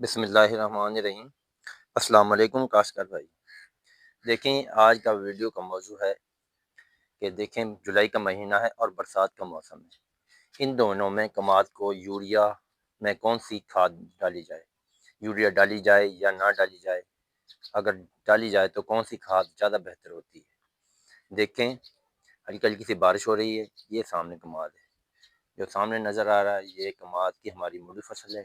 بسم اللہ الرحمن الرحیم۔ السلام علیکم کاشتکار بھائی۔ دیکھیں، آج کا ویڈیو کا موضوع ہے کہ دیکھیں جولائی کا مہینہ ہے اور برسات کا موسم ہے۔ ان دونوں میں کماد کو یوریا میں کون سی کھاد ڈالی جائے؟ یوریا ڈالی جائے یا نہ ڈالی جائے؟ اگر ڈالی جائے تو کون سی کھاد زیادہ بہتر ہوتی ہے؟ دیکھیں، ہلکی ہلکی سی بارش ہو رہی ہے، یہ سامنے کماد ہے، جو سامنے نظر آ رہا ہے یہ کماد کی ہماری موٹی فصل ہے۔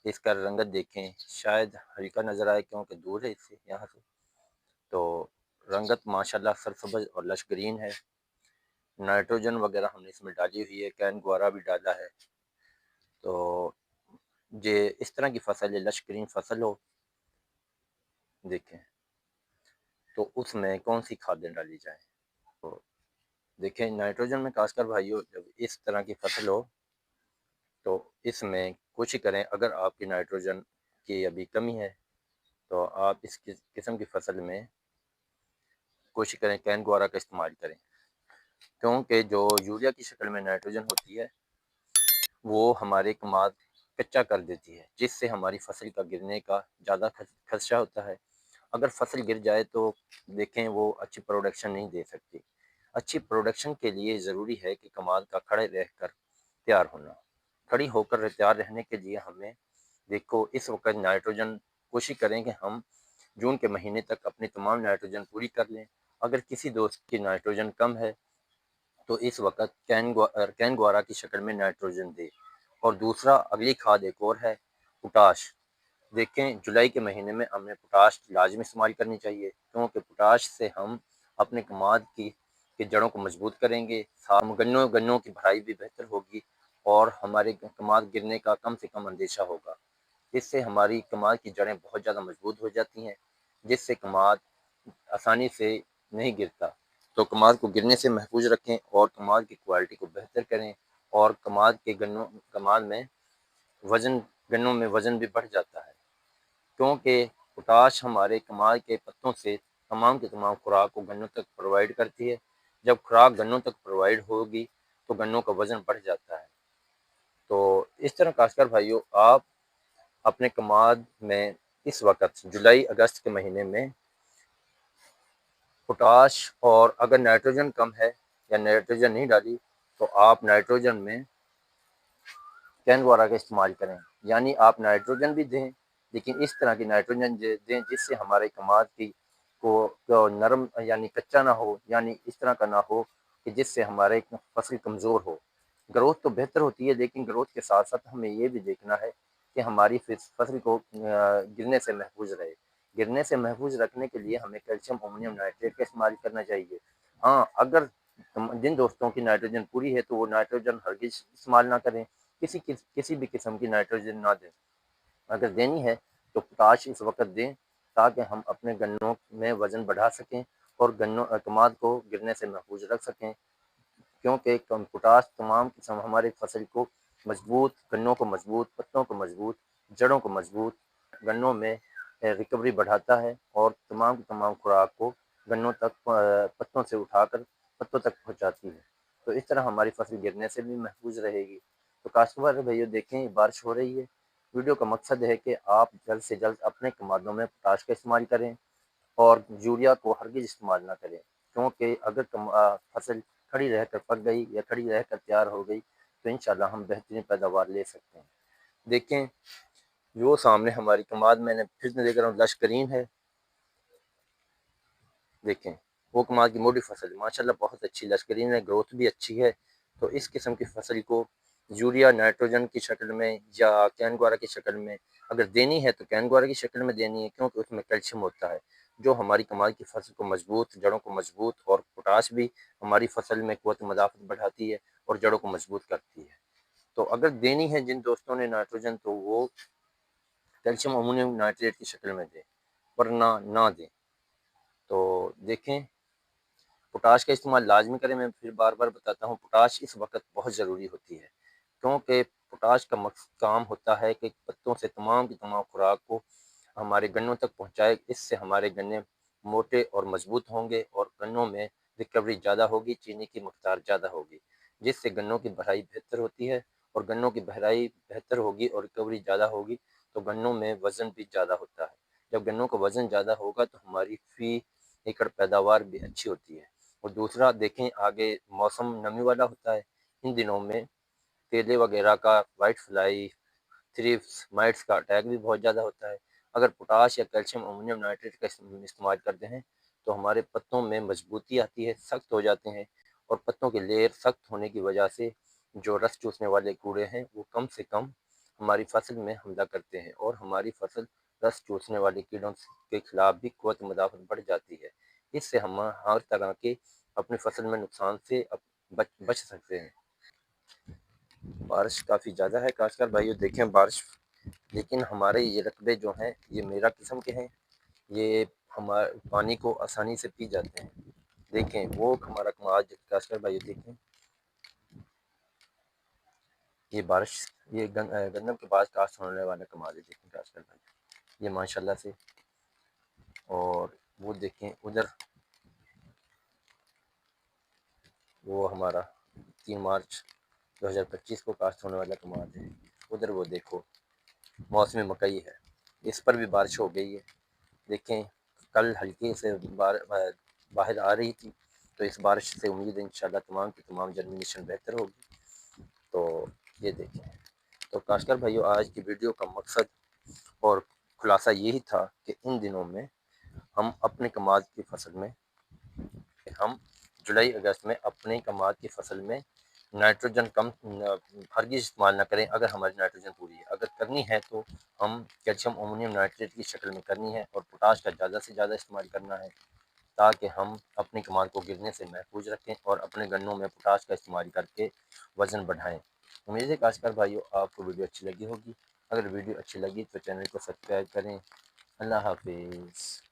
اس کا رنگت دیکھیں، شاید ہلکا نظر آئے کیونکہ دور ہے اس سے، یہاں سے تو رنگت ماشاءاللہ سرسبز اور لش گرین ہے۔ نائٹروجن وغیرہ ہم نے اس میں ڈالی ہوئی ہے، کین گوارا بھی ڈالا ہے۔ تو یہ اس طرح کی فصل ہے، لش گرین فصل ہو دیکھیں تو اس میں کون سی کھادیں ڈالی جائیں؟ تو دیکھیں نائٹروجن میں خاص کر بھائیو، جب اس طرح کی فصل ہو تو اس میں کوشش کریں، اگر آپ کی نائٹروجن کی ابھی کمی ہے تو آپ اس قسم کی فصل میں کوشش کریں کین گوارا کا استعمال کریں، کیونکہ جو یوریا کی شکل میں نائٹروجن ہوتی ہے وہ ہمارے کماد کچا کر دیتی ہے، جس سے ہماری فصل کا گرنے کا زیادہ خدشہ ہوتا ہے۔ اگر فصل گر جائے تو دیکھیں وہ اچھی پروڈکشن نہیں دے سکتی۔ اچھی پروڈکشن کے لیے ضروری ہے کہ کماد کا کھڑے رہ کر تیار ہونا۔ کھڑی ہو کر تیار رہنے کے لیے ہمیں دیکھو اس وقت نائٹروجن کوشش کریں کہ ہم جون کے مہینے تک اپنی تمام نائٹروجن پوری کر لیں۔ اگر کسی دوست کی نائٹروجن کم ہے تو اس وقت کین گوارا کی شکل میں نائٹروجن دے۔ اور دوسرا اگلی کھاد ایک اور ہے پوٹاش۔ دیکھیں جولائی کے مہینے میں ہم نے پوٹاش لازمی استعمال کرنی چاہیے، کیونکہ پوٹاش سے ہم اپنے کماد کی جڑوں کو مضبوط کریں گے، گنوں کی بھرائی بھی بہتر ہوگی اور ہمارے کماد گرنے کا کم سے کم اندیشہ ہوگا۔ اس سے ہماری کماد کی جڑیں بہت زیادہ مضبوط ہو جاتی ہیں، جس سے کماد آسانی سے نہیں گرتا۔ تو کماد کو گرنے سے محفوظ رکھیں اور کماد کی کوالٹی کو بہتر کریں، اور کماد میں گنوں میں وزن بھی بڑھ جاتا ہے، کیونکہ پوٹاش ہمارے کماد کے پتوں سے تمام کے تمام خوراک کو گنوں تک پرووائڈ کرتی ہے۔ جب خوراک گنوں تک پرووائڈ ہوگی تو گنوں کا وزن بڑھ جاتا ہے۔ تو اس طرح کاشتکار بھائیوں، آپ اپنے کماد میں اس وقت جولائی اگست کے مہینے میں پوٹاش، اور اگر نائٹروجن کم ہے یا نائٹروجن نہیں ڈالی تو آپ نائٹروجن میں کین گوارا کا استعمال کریں، یعنی آپ نائٹروجن بھی دیں لیکن اس طرح کی نائٹروجن دیں جس سے ہمارے کماد کو نرم یعنی کچا نہ ہو، یعنی اس طرح کا نہ ہو کہ جس سے ہمارے فصل کمزور ہو۔ گروتھ تو بہتر ہوتی ہے لیکن گروتھ کے ساتھ ساتھ ہمیں یہ بھی دیکھنا ہے کہ ہماری فصل کو گرنے سے محفوظ رہے۔ گرنے سے محفوظ رکھنے کے لیے ہمیں کیلشیم امونیم نائٹریٹ کا استعمال کرنا چاہیے۔ ہاں، اگر جن دوستوں کی نائٹروجن پوری ہے تو وہ نائٹروجن ہرگز استعمال نہ کریں، کسی بھی قسم کی نائٹروجن نہ دیں۔ اگر دینی ہے تو پوٹاش اس وقت دیں تاکہ ہم اپنے گنوں میں وزن بڑھا سکیں اور کماد کو گرنے سے محفوظ رکھ سکیں، کیونکہ پوٹاش تمام قسم ہماری فصل کو مضبوط، گنوں کو مضبوط، پتوں کو مضبوط، جڑوں کو مضبوط، گنوں میں ریکوری بڑھاتا ہے اور تمام خوراک کو گنوں تک پتوں سے اٹھا کر پتوں تک پہنچاتی ہے۔ تو اس طرح ہماری فصل گرنے سے بھی محفوظ رہے گی۔ تو کاشتکار بھائیو دیکھیں بارش ہو رہی ہے، ویڈیو کا مقصد ہے کہ آپ جلد سے جلد اپنے کمادوں میں پوٹاش کا استعمال کریں اور یوریا کو ہرگز استعمال نہ کریں، کیونکہ اگر فصل کھڑی رہ کر پک گئی یا کھڑی رہ کر تیار ہو گئی تو انشاءاللہ ہم بہترین پیداوار لے سکتے ہیں۔ دیکھیں جو سامنے ہماری کماد میں نے پھر سے دیکھ رہا ہوں لش گرین ہے، دیکھیں وہ کماد کی موٹی فصل ماشاءاللہ بہت اچھی لش گرین ہے، گروتھ بھی اچھی ہے۔ تو اس قسم کی فصل کو یوریا نائٹروجن کی شکل میں یا کین گوارا کی شکل میں اگر دینی ہے تو کین گوارا کی شکل میں دینی ہے، کیونکہ اس میں کیلشیم ہوتا ہے جو ہماری کماد کی فصل کو مضبوط، جڑوں کو مضبوط، اور پوٹاش بھی ہماری فصل میں قوت مدافعت بڑھاتی ہے اور جڑوں کو مضبوط کرتی ہے۔ تو اگر دینی ہے جن دوستوں نے نائٹروجن تو وہ کیلشیم امونیم نائٹریٹ کی شکل میں دیں، ورنہ نہ دیں۔ تو دیکھیں پوٹاش کا استعمال لازمی کریں، میں پھر بار بار بتاتا ہوں پوٹاش اس وقت بہت ضروری ہوتی ہے، کیونکہ پوٹاش کا کام ہوتا ہے کہ پتوں سے تمام کی تمام خوراک کو ہمارے گنوں تک پہنچائے، اس سے ہمارے گنے موٹے اور مضبوط ہوں گے اور گنوں میں ریکوری زیادہ ہوگی، چینی کی مقدار زیادہ ہوگی، جس سے گنوں کی بھرائی بہتر ہوتی ہے، اور گنوں کی بہرائی بہتر ہوگی اور ریکوری زیادہ ہوگی تو گنوں میں وزن بھی زیادہ ہوتا ہے۔ جب گنوں کا وزن زیادہ ہوگا تو ہماری فی ایکڑ پیداوار بھی اچھی ہوتی ہے۔ اور دوسرا دیکھیں آگے موسم نمی والا ہوتا ہے، ان دنوں میں کیلے وغیرہ کا وائٹ فلائی، تھریپس، مائٹس کا اٹیک بھی بہت زیادہ ہوتا ہے۔ اگر پوٹاش یا کیلشیم امونیم نائٹریٹ کا استعمال کرتے ہیں تو ہمارے پتوں میں مضبوطی آتی ہے، سخت ہو جاتے ہیں، اور پتوں کے لیئر سخت ہونے کی وجہ سے جو رس چوسنے والے کوڑے ہیں وہ کم سے کم ہماری فصل میں حملہ کرتے ہیں، اور ہماری فصل رس چوسنے والے کیڑوں کے خلاف بھی قوت مدافعت بڑھ جاتی ہے۔ اس سے ہم ہر طرح کے اپنی فصل میں نقصان سے بچ سکتے ہیں۔ بارش کافی زیادہ ہے کاشتکار بھائیو، دیکھیں بارش، لیکن ہمارے یہ رقبے جو ہیں یہ میرا قسم کے ہیں، یہ ہمارے پانی کو آسانی سے پی جاتے ہیں۔ دیکھیں وہ ہمارا کمال کاشتکار بھائیو، دیکھیں یہ بارش، یہ گندم کے بعد کاشت ہونے والا کمال ہے، دیکھیں کاشتکار بھائی یہ ماشاءاللہ سے۔ اور وہ دیکھیں ادھر وہ ہمارا 3 مارچ 2025 کو کاشت ہونے والا کمال ہے، ادھر وہ دیکھو موسم مکئی ہے، اس پر بھی بارش ہو گئی ہے۔ دیکھیں کل ہلکی سے باہر آ رہی تھی، تو اس بارش سے امید ہے انشاءاللہ تمام کی تمام جرمینیشن بہتر ہوگی۔ تو یہ دیکھیں، تو کاشتکار بھائیو آج کی ویڈیو کا مقصد اور خلاصہ یہی تھا کہ ان دنوں میں ہم اپنے کماد کی فصل میں ہم جولائی اگست میں اپنے کماد کی فصل میں نائٹروجن کم ہرگز استعمال نہ کریں اگر ہماری نائٹروجن پوری ہے۔ اگر کرنی ہے تو ہم کیلشیم امونیم نائٹریٹ کی شکل میں کرنی ہے، اور پوٹاش کا زیادہ سے زیادہ استعمال کرنا ہے، تاکہ ہم اپنے کماد کو گرنے سے محفوظ رکھیں اور اپنے گنوں میں پوٹاش کا استعمال کر کے وزن بڑھائیں۔ امید ہے کاشتکار بھائیو آپ کو ویڈیو اچھی لگی ہوگی۔ اگر ویڈیو اچھی لگی تو چینل کو سبسکرائب کریں۔ اللہ حافظ۔